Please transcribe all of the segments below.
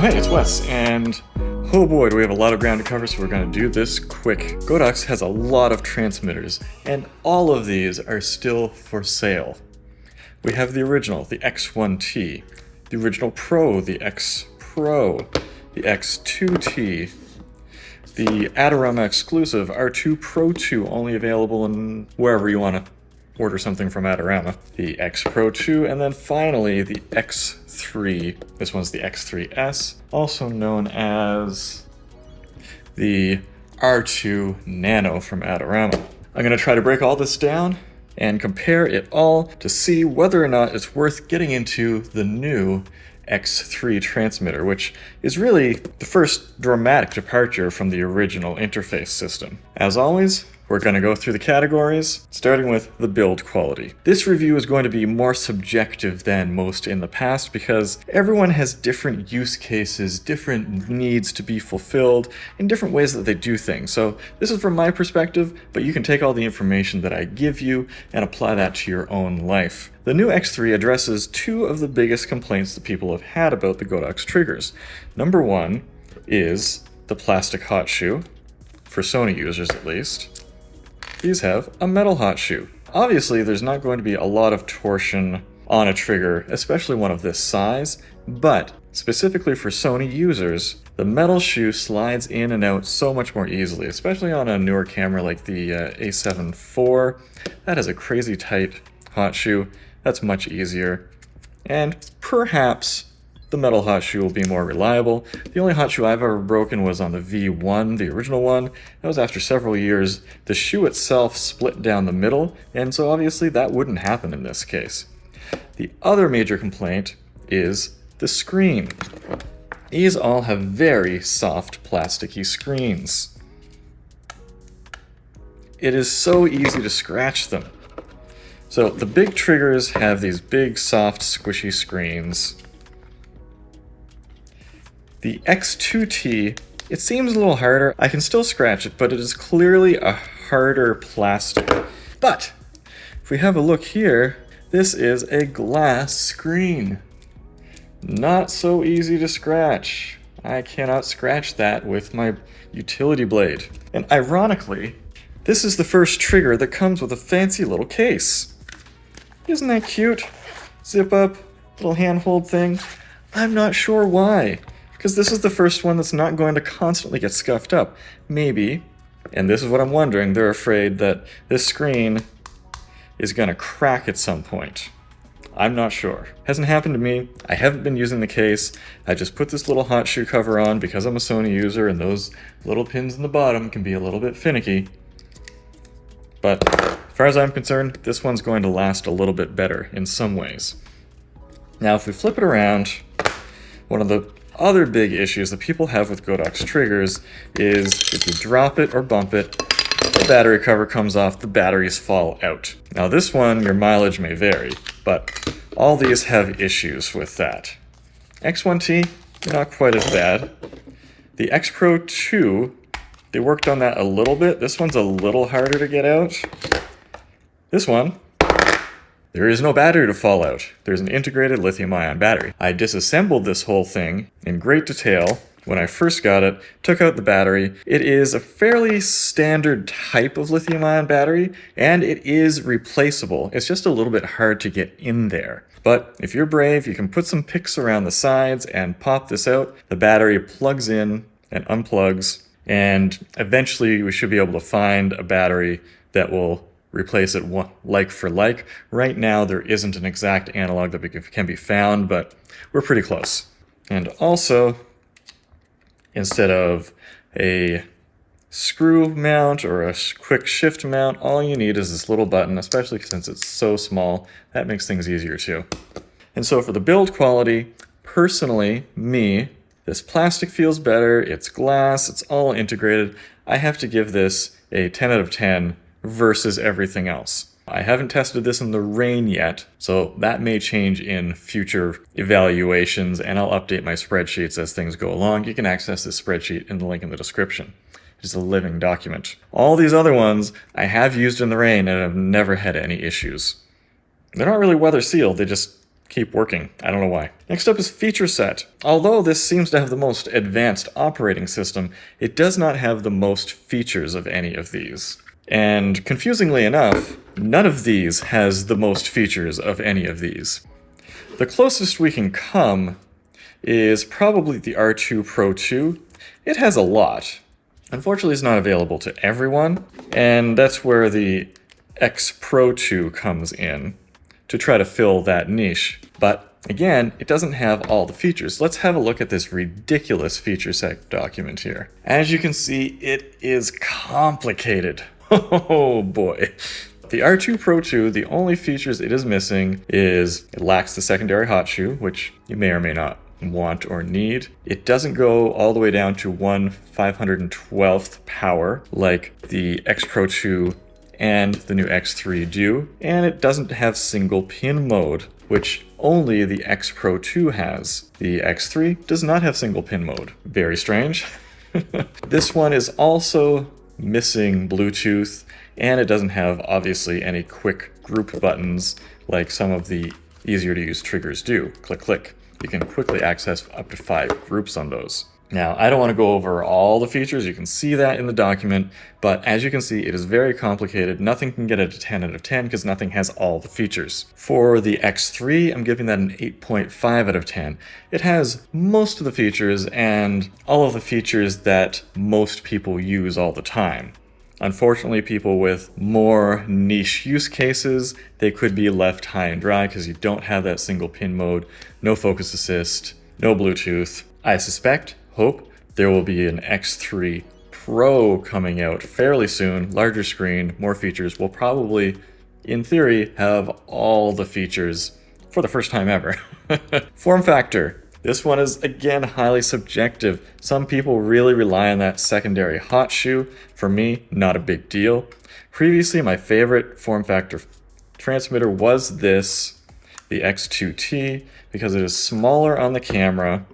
hey, it's Wes, and oh boy, do we have a lot of ground to cover, so we're going to do this quick. Godox has a lot of transmitters, and all of these are still for sale. We have the original, the X1T, the original Pro, the X Pro, the X2T, the Adorama exclusive R2 Pro 2, only available in wherever you want to order something from Adorama, the X Pro 2, and then finally the X3. This one's the X3S, also known as the R2 Nano from Adorama. I'm going to try to break all this down and compare it all to see whether or not it's worth getting into the new X3 transmitter, which is really the first dramatic departure from the original interface system. As always, we're going to go through the categories, starting with the build quality. This review is going to be more subjective than most in the past because everyone has different use cases, different needs to be fulfilled, and different ways that they do things. So this is from my perspective, but you can take all the information that I give you and apply that to your own life. The new X3 addresses two of the biggest complaints that people have had about the Godox triggers. Number one is the plastic hot shoe, for Sony users at least. These have a metal hot shoe. Obviously, there's not going to be a lot of torsion on a trigger, especially one of this size, but specifically for Sony users, the metal shoe slides in and out so much more easily, especially on a newer camera like the A7 IV. That has a crazy tight hot shoe. That's much easier. And perhaps the metal hot shoe will be more reliable. The only hot shoe I've ever broken was on the V1, the original one. That was after several years. The shoe itself split down the middle, and so obviously that wouldn't happen in this case. The other major complaint is the screen. These all have very soft plasticky screens. It is so easy to scratch them. So the big triggers have these big, soft, squishy screens. The X2T, it seems a little harder. I can still scratch it, but it is clearly a harder plastic. But if we have a look here, this is a glass screen. Not so easy to scratch. I cannot scratch that with my utility blade. And ironically, this is the first trigger that comes with a fancy little case. Isn't that cute? Zip up, little handhold thing. I'm not sure why. Because this is the first one that's not going to constantly get scuffed up. Maybe, and this is what I'm wondering, they're afraid that this screen is going to crack at some point. I'm not sure. Hasn't happened to me. I haven't been using the case. I just put this little hot shoe cover on because I'm a Sony user and those little pins in the bottom can be a little bit finicky. But as far as I'm concerned, this one's going to last a little bit better in some ways. Now if we flip it around, one of the other big issues that people have with Godox triggers is if you drop it or bump it, the battery cover comes off, the batteries fall out. Now this one, your mileage may vary, but all these have issues with that. X1T, not quite as bad. The X Pro 2, they worked on that a little bit. This one's a little harder to get out. This one, there is no battery to fall out. There's an integrated lithium-ion battery. I disassembled this whole thing in great detail when I first got it, took out the battery. It is a fairly standard type of lithium-ion battery, and it is replaceable. It's just a little bit hard to get in there. But if you're brave, you can put some picks around the sides and pop this out. The battery plugs in and unplugs, and eventually we should be able to find a battery that will replace it like for like. Right now there isn't an exact analog that can be found, but we're pretty close. And also, instead of a screw mount or a quick shift mount, all you need is this little button, especially since it's so small. That makes things easier too. And so for the build quality, personally, this plastic feels better, it's glass, it's all integrated. I have to give this a 10 out of 10 versus everything else. I haven't tested this in the rain yet, so that may change in future evaluations, and I'll update my spreadsheets as things go along. You can access this spreadsheet in the link in the description. It's a living document. All these other ones I have used in the rain and have never had any issues. They're not really weather sealed, they just keep working. I don't know why. Next up is feature set. Although this seems to have the most advanced operating system, it does not have the most features of any of these. And confusingly enough, none of these has the most features of any of these. The closest we can come is probably the R2 Pro 2. It has a lot. Unfortunately, it's not available to everyone, and that's where the X Pro 2 comes in to try to fill that niche. But again, it doesn't have all the features. Let's have a look at this ridiculous feature set document here. As you can see, it is complicated. Oh boy. The R2 Pro 2, the only features it is missing is it lacks the secondary hot shoe, which you may or may not want or need. It doesn't go all the way down to 1/512th power like the X Pro 2 and the new X3 do, and it doesn't have single pin mode, which only the X Pro 2 has. The X3 does not have single pin mode. Very strange. This one is also missing Bluetooth, and it doesn't have, obviously, any quick group buttons like some of the easier to use triggers do. Click, click. You can quickly access up to 5 groups on those. Now, I don't want to go over all the features, you can see that in the document, but as you can see, it is very complicated. Nothing can get it a 10 out of 10 because nothing has all the features. For the X3, I'm giving that an 8.5 out of 10. It has most of the features and all of the features that most people use all the time. Unfortunately, people with more niche use cases, they could be left high and dry because you don't have that single pin mode, no focus assist, no Bluetooth. I hope there will be an X3 Pro coming out fairly soon, larger screen, more features. We'll probably, in theory, have all the features for the first time ever. Form factor. This one is, again, highly subjective. Some people really rely on that secondary hot shoe. For me, not a big deal. Previously, my favorite form factor transmitter was this, the X2T, because it is smaller on the camera,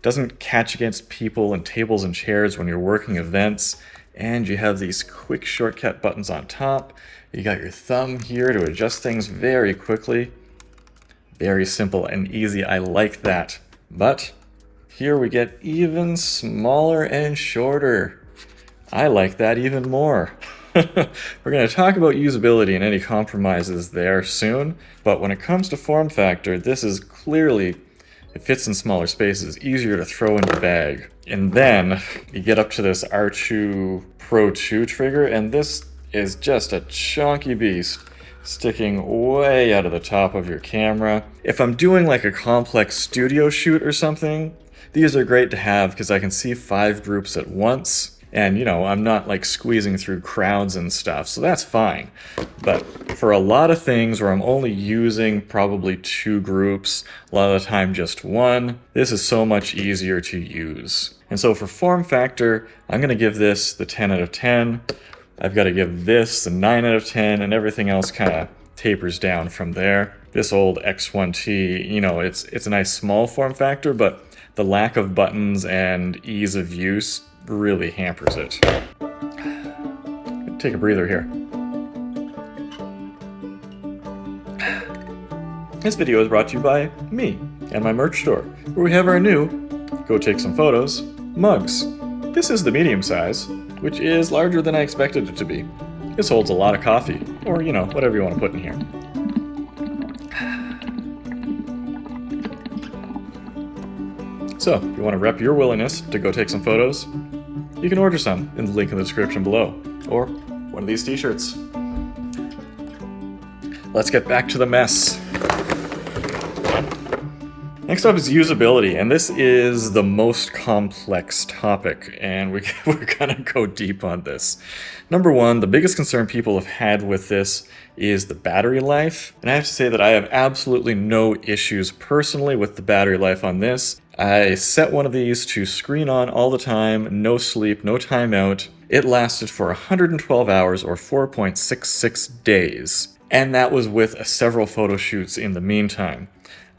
doesn't catch against people and tables and chairs when you're working events, and you have these quick shortcut buttons on top. You got your thumb here to adjust things very quickly. Very simple and easy. I like that. But here we get even smaller and shorter. I like that even more. We're going to talk about usability and any compromises there soon, but when it comes to form factor, this is clearly, it fits in smaller spaces, easier to throw in the bag. And then you get up to this R2 Pro 2 trigger, and this is just a chunky beast, sticking way out of the top of your camera. If I'm doing like a complex studio shoot or something, these are great to have because I can see 5 groups at once. And, you know, I'm not like squeezing through crowds and stuff, so that's fine. But for a lot of things where I'm only using probably 2 groups, a lot of the time just 1, this is so much easier to use. And so for form factor, I'm going to give this the 10 out of 10. I've got to give this the 9 out of 10, and everything else kind of tapers down from there. This old X1T, you know, it's a nice small form factor, but the lack of buttons and ease of use really hampers it. Take a breather here. This video is brought to you by me and my merch store, where we have our new Go Take Some Photos mugs. This is the medium size, which is larger than I expected it to be. This holds a lot of coffee, or, you know, whatever you want to put in here. So, if you want to rep your willingness to go take some photos, you can order some in the link in the description below, or one of these t-shirts. Let's get back to the mess. Next up is usability, and this is the most complex topic, and we're gonna go deep on this. Number one, the biggest concern people have had with this is the battery life, and I have to say that I have absolutely no issues personally with the battery life on this. I set one of these to screen on all the time, no sleep, no timeout. It lasted for 112 hours or 4.66 days, and that was with several photo shoots in the meantime.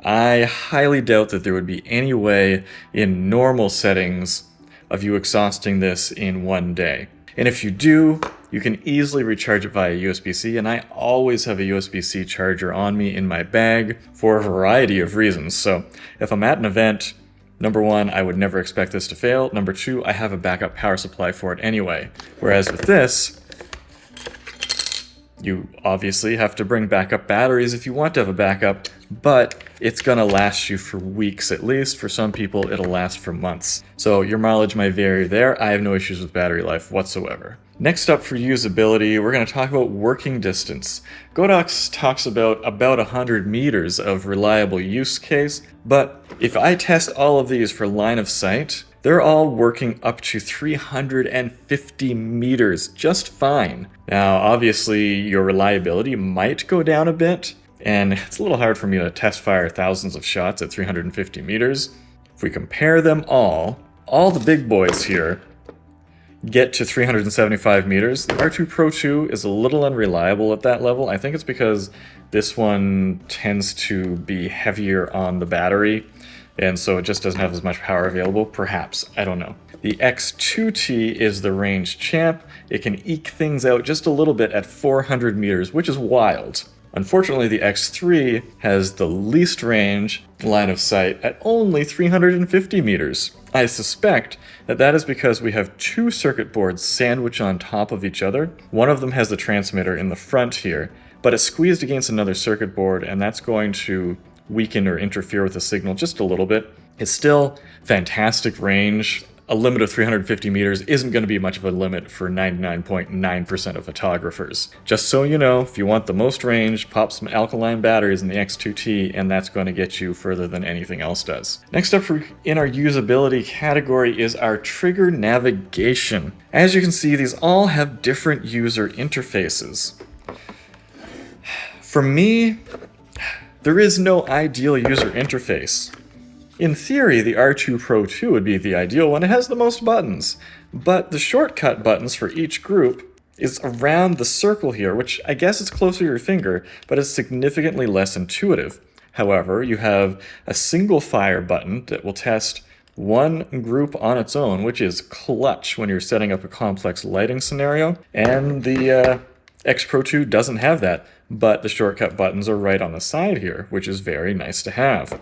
I highly doubt that there would be any way in normal settings of you exhausting this in one day. And if you do, you can easily recharge it via USB-C, and I always have a USB-C charger on me in my bag for a variety of reasons. So if I'm at an event, number one, I would never expect this to fail. Number two, I have a backup power supply for it anyway. Whereas with this, you obviously have to bring backup batteries if you want to have a backup, but it's gonna last you for weeks at least. For some people, it'll last for months. So your mileage might vary there. I have no issues with battery life whatsoever. Next up for usability, we're gonna talk about working distance. Godox talks about 100 meters of reliable use case, but if I test all of these for line of sight, they're all working up to 350 meters just fine. Now, obviously, your reliability might go down a bit, and it's a little hard for me to test fire thousands of shots at 350 meters. If we compare them all the big boys here get to 375 meters. The R2 Pro 2 is a little unreliable at that level. I think it's because this one tends to be heavier on the battery, and so it just doesn't have as much power available, perhaps. I don't know. The X2T is the range champ. It can eke things out just a little bit at 400 meters, which is wild. Unfortunately, the X3 has the least range line of sight at only 350 meters. I suspect that that is because we have two circuit boards sandwiched on top of each other. One of them has the transmitter in the front here, but it's squeezed against another circuit board, and that's going to weaken or interfere with the signal just a little bit. It's still fantastic range. A limit of 350 meters isn't going to be much of a limit for 99.9% of photographers. Just so you know, if you want the most range, pop some alkaline batteries in the X2T, and that's going to get you further than anything else does. Next up in our usability category is our trigger navigation. As you can see, these all have different user interfaces. For me, there is no ideal user interface. In theory, the R2 Pro 2 would be the ideal one. It has the most buttons, but the shortcut buttons for each group is around the circle here, which I guess is closer to your finger, but it's significantly less intuitive. However, you have a single fire button that will test one group on its own, which is clutch when you're setting up a complex lighting scenario, and the X Pro 2 doesn't have that, but the shortcut buttons are right on the side here, which is very nice to have.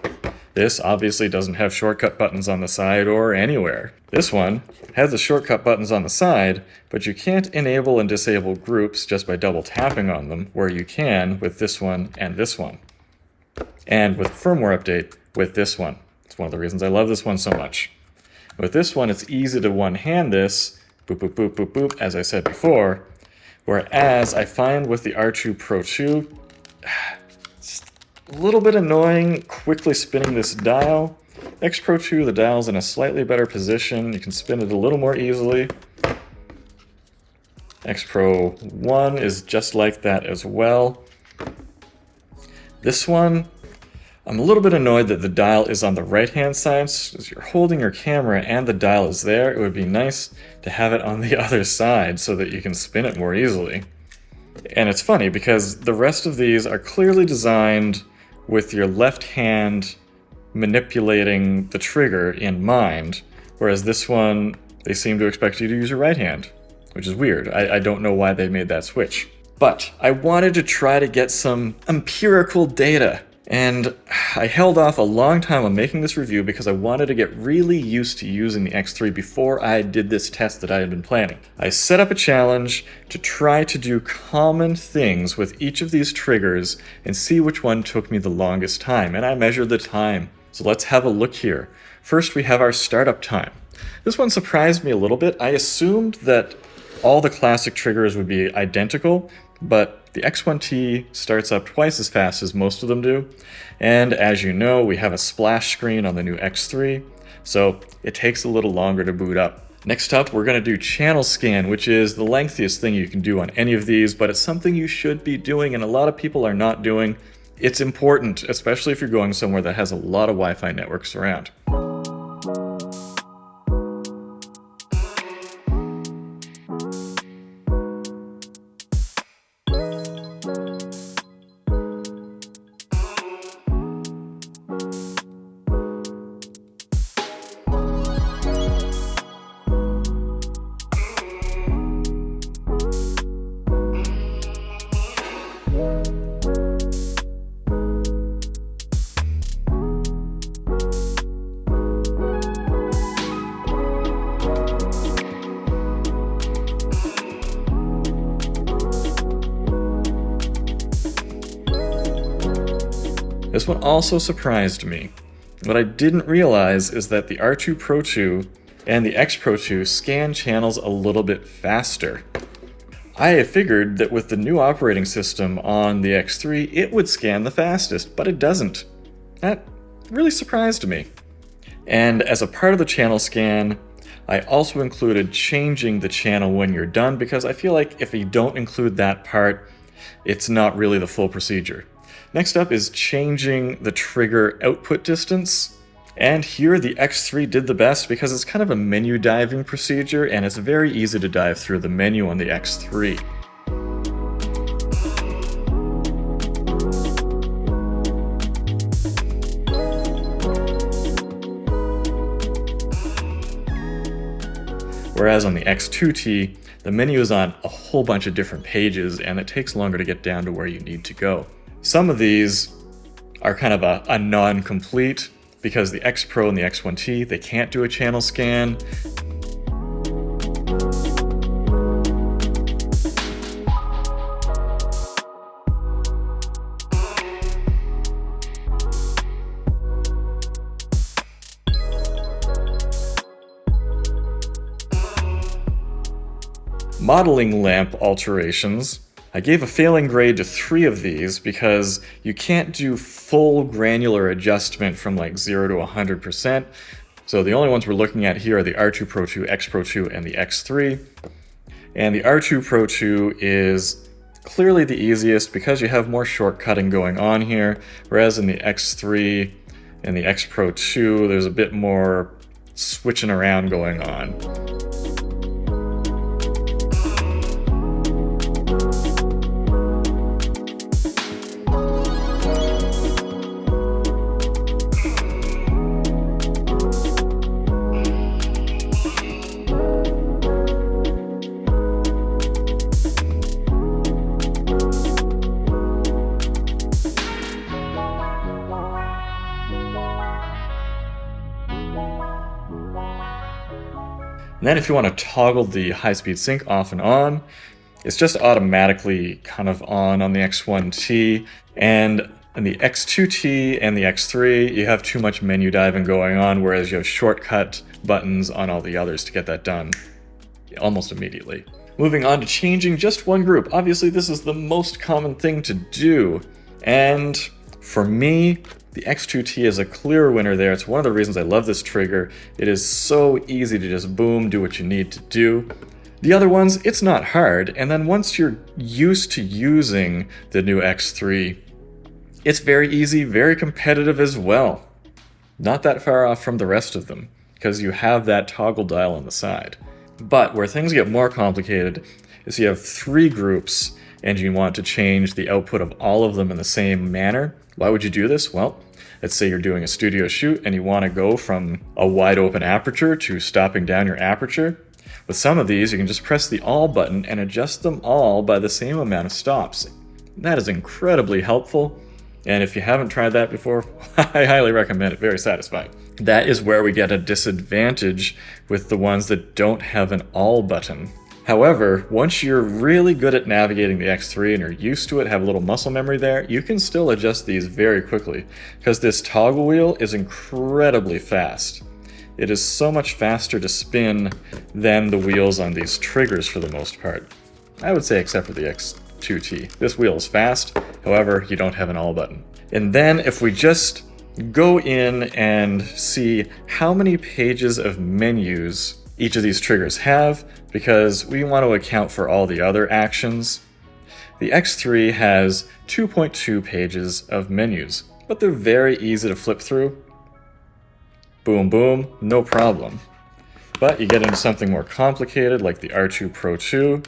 This obviously doesn't have shortcut buttons on the side or anywhere. This one has the shortcut buttons on the side, but you can't enable and disable groups just by double tapping on them, where you can with this one and this one. And with firmware update with this one. It's one of the reasons I love this one so much. With this one, it's easy to one-hand this, boop, boop, boop, boop, boop, as I said before, whereas I find with the R2 Pro 2, a little bit annoying quickly spinning this dial. X Pro 2, the dial's in a slightly better position. You can spin it a little more easily. X Pro 1 is just like that as well. This one, I'm a little bit annoyed that the dial is on the right-hand side. So as you're holding your camera and the dial is there, it would be nice to have it on the other side so that you can spin it more easily. And it's funny because the rest of these are clearly designed with your left hand manipulating the trigger in mind, whereas this one, they seem to expect you to use your right hand, which is weird. I don't know why they made that switch. But I wanted to try to get some empirical data, and I held off a long time on making this review because I wanted to get really used to using the X3 before I did this test that I had been planning. I set up a challenge to try to do common things with each of these triggers and see which one took me the longest time, and I measured the time. So let's have a look here. First, we have our startup time. This one surprised me a little bit. I assumed that all the classic triggers would be identical, but the X1T starts up twice as fast as most of them do, and as you know, we have a splash screen on the new X3, so it takes a little longer to boot up. Next up, we're going to do channel scan, which is the lengthiest thing you can do on any of these, but it's something you should be doing, and a lot of people are not doing. It's important, especially if you're going somewhere that has a lot of Wi-Fi networks around. This one also surprised me. What I didn't realize is that the R2 Pro 2 and the X Pro 2 scan channels a little bit faster. I figured that with the new operating system on the X3, it would scan the fastest, but it doesn't. That really surprised me. And as a part of the channel scan, I also included changing the channel when you're done, because I feel like if you don't include that part, it's not really the full procedure. Next up is changing the trigger output distance. And here the X3 did the best because it's kind of a menu diving procedure and it's very easy to dive through the menu on the X3. Whereas on the X2T, the menu is on a whole bunch of different pages and it takes longer to get down to where you need to go. Some of these are kind of a non-complete, because the X Pro and the X1T, they can't do a channel scan. Modeling lamp alterations. I gave a failing grade to 3 of these because you can't do full granular adjustment from like 0 to 100%. So the only ones we're looking at here are the R2 Pro 2, X Pro 2, and the X3. And the R2 Pro 2 is clearly the easiest because you have more shortcutting going on here, whereas in the X3 and the X Pro 2, there's a bit more switching around going on. And then if you want to toggle the high-speed sync off and on, it's just automatically kind of on the X1T, and in the X2T and the X3, you have too much menu diving going on, whereas you have shortcut buttons on all the others to get that done almost immediately. Moving on to changing just one group. Obviously, this is the most common thing to do, and for me, the X2T is a clear winner there. It's one of the reasons I love this trigger. It is so easy to just boom, do what you need to do. The other ones, it's not hard, and then once you're used to using the new X3, it's very easy, very competitive as well. Not that far off from the rest of them, because you have that toggle dial on the side. But where things get more complicated is you have 3 groups, and you want to change the output of all of them in the same manner. Why would you do this? Well, let's say you're doing a studio shoot and you want to go from a wide open aperture to stopping down your aperture. With some of these, you can just press the all button and adjust them all by the same amount of stops. That is incredibly helpful, and if you haven't tried that before, I highly recommend it. Very satisfying. That is where we get a disadvantage with the ones that don't have an all button. However, once you're really good at navigating the X3 and are used to it, have a little muscle memory there, you can still adjust these very quickly, because this toggle wheel is incredibly fast. It is so much faster to spin than the wheels on these triggers for the most part. I would say except for the X2T. This wheel is fast, however, you don't have an all button. And then if we just go in and see how many pages of menus each of these triggers have, because we want to account for all the other actions. The X3 has 2.2 pages of menus, but they're very easy to flip through. Boom, boom, no problem. But you get into something more complicated like the R2 Pro 2.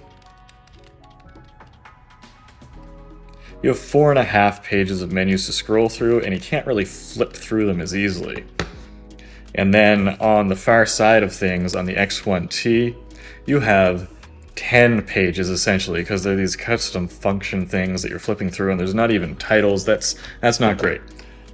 You have 4.5 pages of menus to scroll through, and you can't really flip through them as easily. And then on the far side of things, on the X1T, you have 10 pages essentially, because they're these custom function things that you're flipping through, and there's not even titles. That's not great.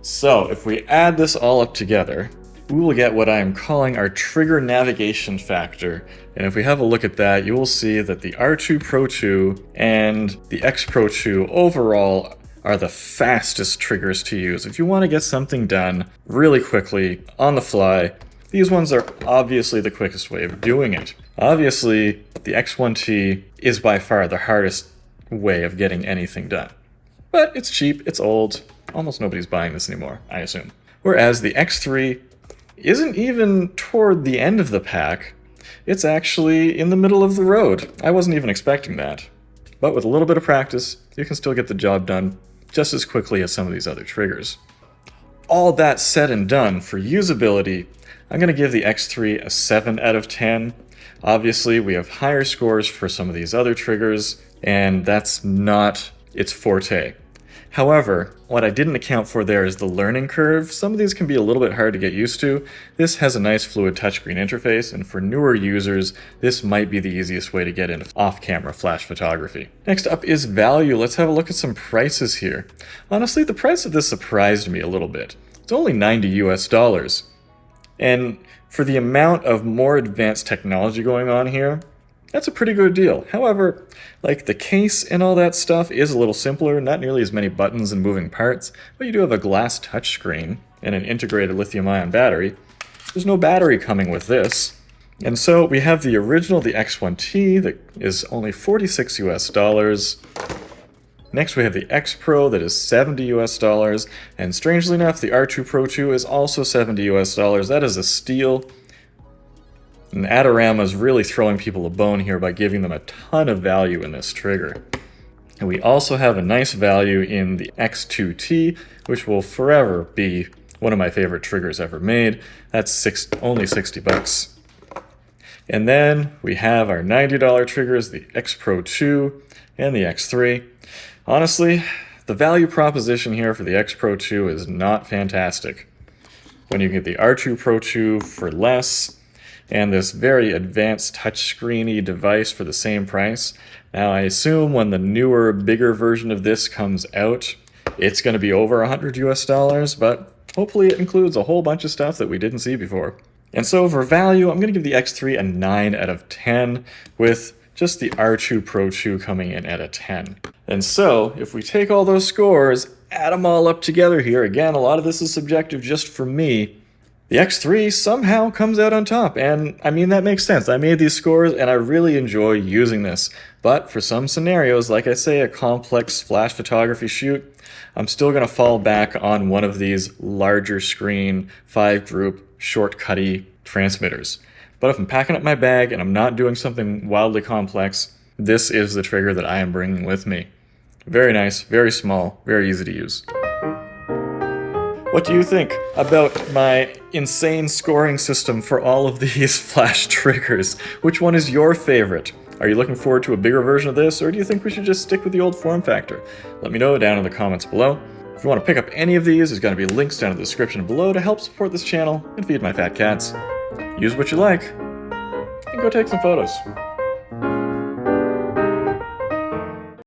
So if we add this all up together, we will get what I am calling our trigger navigation factor. And if we have a look at that, you will see that the R2 Pro 2 and the X Pro 2 overall are the fastest triggers to use. If you want to get something done really quickly, on the fly, these ones are obviously the quickest way of doing it. Obviously, the X1T is by far the hardest way of getting anything done. But it's cheap, it's old, almost nobody's buying this anymore, I assume. Whereas the X3 isn't even toward the end of the pack, it's actually in the middle of the road. I wasn't even expecting that. But with a little bit of practice, you can still get the job done just as quickly as some of these other triggers. All that said and done, for usability, I'm going to give the X3 a 7 out of 10. Obviously, we have higher scores for some of these other triggers, and that's not its forte. However, what I didn't account for there is the learning curve. Some of these can be a little bit hard to get used to. This has a nice fluid touchscreen interface, and for newer users, this might be the easiest way to get into off-camera flash photography. Next up is value. Let's have a look at some prices here. Honestly, the price of this surprised me a little bit. It's only $90 US. And for the amount of more advanced technology going on here, that's a pretty good deal. However, like the case and all that stuff is a little simpler, not nearly as many buttons and moving parts, but you do have a glass touchscreen and an integrated lithium-ion battery. There's no battery coming with this. And so we have the original, the X1T, that is only $46 US. Next we have the X Pro that is $70 US, and strangely enough, the R2 Pro 2 is also $70 US. That is a steal. And Adorama's really throwing people a bone here by giving them a ton of value in this trigger. And we also have a nice value in the X2T, which will forever be one of my favorite triggers ever made. That's only 60 bucks. And then we have our $90 triggers, the X Pro 2 and the X3. Honestly, the value proposition here for the X Pro 2 is not fantastic. When you get the R2 Pro 2 for less, and this very advanced touchscreeny device for the same price. Now I assume when the newer, bigger version of this comes out, it's going to be over $100 US, but hopefully it includes a whole bunch of stuff that we didn't see before. And so for value, I'm going to give the X3 a 9 out of 10, with just the R2 Pro 2 coming in at a 10. And so, if we take all those scores, add them all up together here, again, a lot of this is subjective just for me, the X3 somehow comes out on top, and I mean, that makes sense. I made these scores and I really enjoy using this. But for some scenarios, like I say, a complex flash photography shoot, I'm still going to fall back on one of these larger screen, 5-group, shortcutty transmitters. But if I'm packing up my bag and I'm not doing something wildly complex, this is the trigger that I am bringing with me. Very nice, very small, very easy to use. What do you think about my insane scoring system for all of these flash triggers? Which one is your favorite? Are you looking forward to a bigger version of this, or do you think we should just stick with the old form factor? Let me know down in the comments below. If you want to pick up any of these, there's going to be links down in the description below to help support this channel and feed my fat cats. Use what you like, and go take some photos.